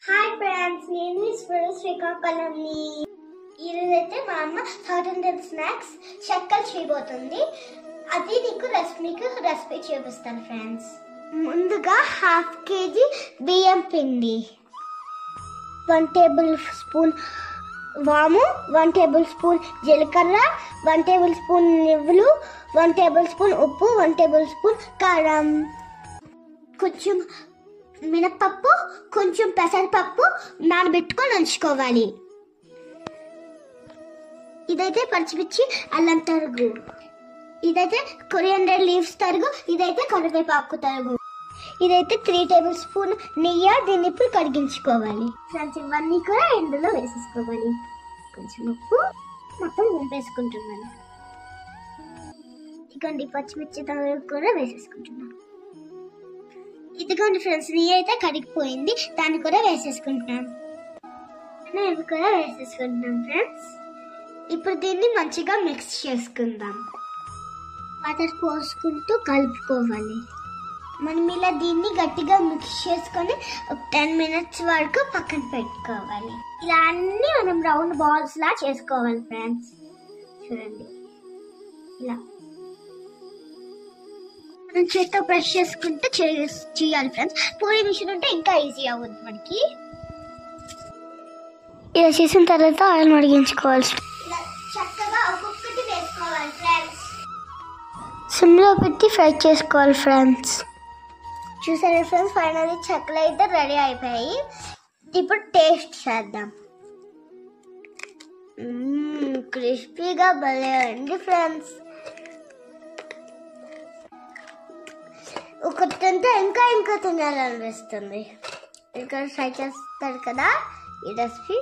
Hi friends, నేను శ్రీకాకుళంని. ఈరోజైతే మా అమ్మ సౌత్ ఇండియన్ స్నాక్స్ చెక్కలు చేయబోతుంది. అది మీకు రెసిపీ చూపిస్తాను ఫ్రెండ్స్. ముందుగా 1/2 kg బియ్యం పిండి, 1 tablespoon వాము, 1 tablespoon జీలకర్ర, 1 tablespoon నువ్వులు, 1 tablespoon ఉప్పు, 1 tablespoon కారం, కొంచెం మినపప్పు, కొంచెం పెసరపప్పు నానబెట్టుకొని ఉంచుకోవాలి. ఇదైతే పచ్చిమిర్చి అల్లం తరుగు, ఇదైతే కొరియాండర్ లీవ్స్ తరుగు, ఇదైతే కరివేపాకు తరుగు, ఇదైతే 3 tablespoon నెయ్యి. దీన్ని ఇప్పుడు కడిగించుకోవాలి ఫ్రెండ్స్. ఇవన్నీ కూడా ఇందులో వేసేసుకోవాలి. కొంచెం ఉప్పు, మొత్తం వేసుకుంటున్నాను. ఇదిగోండి పచ్చిమిర్చి తరుగు కూడా వేసేసుకుంటున్నాను. ఇదిగోండి ఫ్రెండ్స్, నెయ్యి అయితే కడిగిపోయింది, దాన్ని కూడా వేసేసుకుంటున్నాం. ఇవి కూడా వేసేసుకుంటున్నాం ఫ్రెండ్స్. ఇప్పుడు దీన్ని మంచిగా మిక్స్ చేసుకుందాం. వాటర్ పోసుకుంటూ కలుపుకోవాలి. మనం ఇలా దీన్ని గట్టిగా మిక్స్ చేసుకొని 10 minutes వరకు పక్కన పెట్టుకోవాలి. ఇలా అన్ని మనం రౌండ్ బాల్స్ లా చేసుకోవాలి ఫ్రెండ్స్. చూడండి, ఇలా మనం చేత్తో బ్రష్ చేసుకుంటూ చేయాలి ఫ్రెండ్స్. పూరి మిషన్ ఉంటే ఇంకా ఈజీ అవుతుంది మనకి. ఇలా చేసిన తర్వాత ఆయిల్ మరిగించుకోవాలి. ఇలా చక్కగా ఒక్కొక్కటి వేసుకోవాలి ఫ్రెండ్స్. సిమ్లో పెట్టి ఫ్రై చేసుకోవాలి ఫ్రెండ్స్. చూసారా ఫ్రెండ్స్, ఫైనల్లీ చెక్కలు అయితే రెడీ అయిపోయాయి. ఇప్పుడు టేస్ట్ చేద్దాం. క్రిస్పీగా భలే ఉంది ఫ్రెండ్స్. ఒకటి తింటే ఇంకా తినాలనిపిస్తుంది. ఇంకా ట్రై చేస్తారు కదా ఈ రెసిపీ.